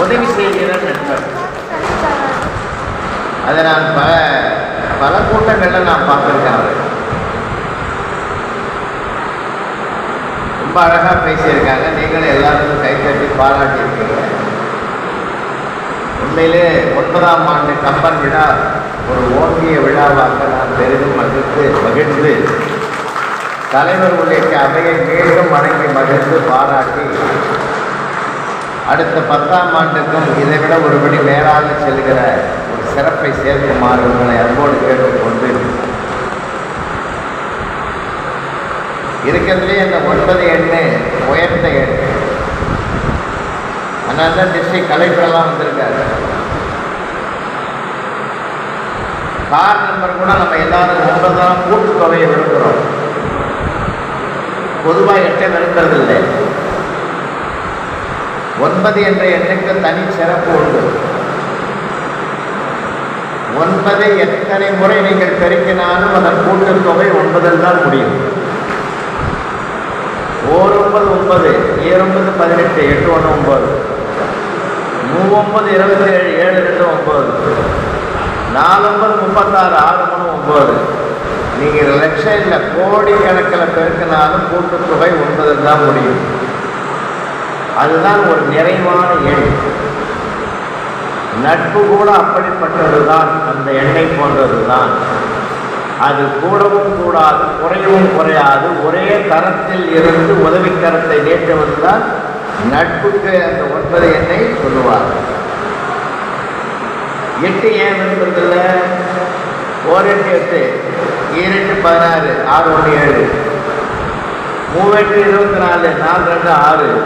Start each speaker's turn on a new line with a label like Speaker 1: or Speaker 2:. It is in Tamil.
Speaker 1: உதவி செய்கிற நண்பர். அதை நான் பல கூட்டங்களில் நான் பார்த்துருக்கேன். ரொம்ப அழகாக பேசியிருக்காங்க. நீங்களும் எல்லாருக்கும் கைத்தட்டி பாராட்டியிருக்கீங்க. உண்மையிலே 9ஆம் ஆண்டு கம்பன் விழா ஒரு ஓங்கிய விழாவாக நான் பெரிதும் மகிழ்ந்து தலைவர் உள்ளிட்ட அவையை மீண்டும் வணங்கி மகிழ்ந்து பாராட்டி அடுத்த 10ஆம் ஆண்டுக்கும் இதை விட ஒருபடி மேலாக செல்கிற ஒரு சிறப்பை சேர்க்குமாறு உங்களை அன்போடு கேட்டுக்கொண்டு இருக்கிறதுலே அந்த 9 எண்ணு உயர்ந்த எண். அதனால தான் டிஸ்ட்ரிக்ட் கலெக்டரெல்லாம் வந்திருக்காரு. கார் நம்பர் கூட நம்ம எல்லாரும் 9 தான் கூட்டுத்தொகையை விரும்புகிறோம். பொதுவாக 8 விரும்புறதில்லை. 9 என்ற எண்ணுக்கு தனி சிறப்பு உண்டு. 9 எத்தனை முறை நீங்கள் பெருக்கினாலும் அதன் கூட்டுத்தொகை 9 தான் முடியும். 9 9, 7 9 18, 8 1 9, 3 9 27, 7 2 9, 4 9 36, 6 3 9. நீங்கள் லட்சம் இல்லை கோடிக்கணக்கில் பெருக்கினாலும் கூட்டுத்தொகை 9 தான் முடியும். அதுதான் ஒரு நிறைவான எண். நட்பு கூட அப்படிப்பட்டது தான். அந்த எண்ணை போன்றது தான். அது கூடவும் கூடாது, குறையவும் குறையாது. ஒரே தரத்தில் இருந்து உதவிக்கரத்தை நீட்டுவது தான் நட்புக்கு அந்த 9 எண்ணை சொல்லுவார். 8 ஏன் விரும்புறதில்லை? 1 8 8, 2 16, 6 1 7, 3 8 24, 4 2 6.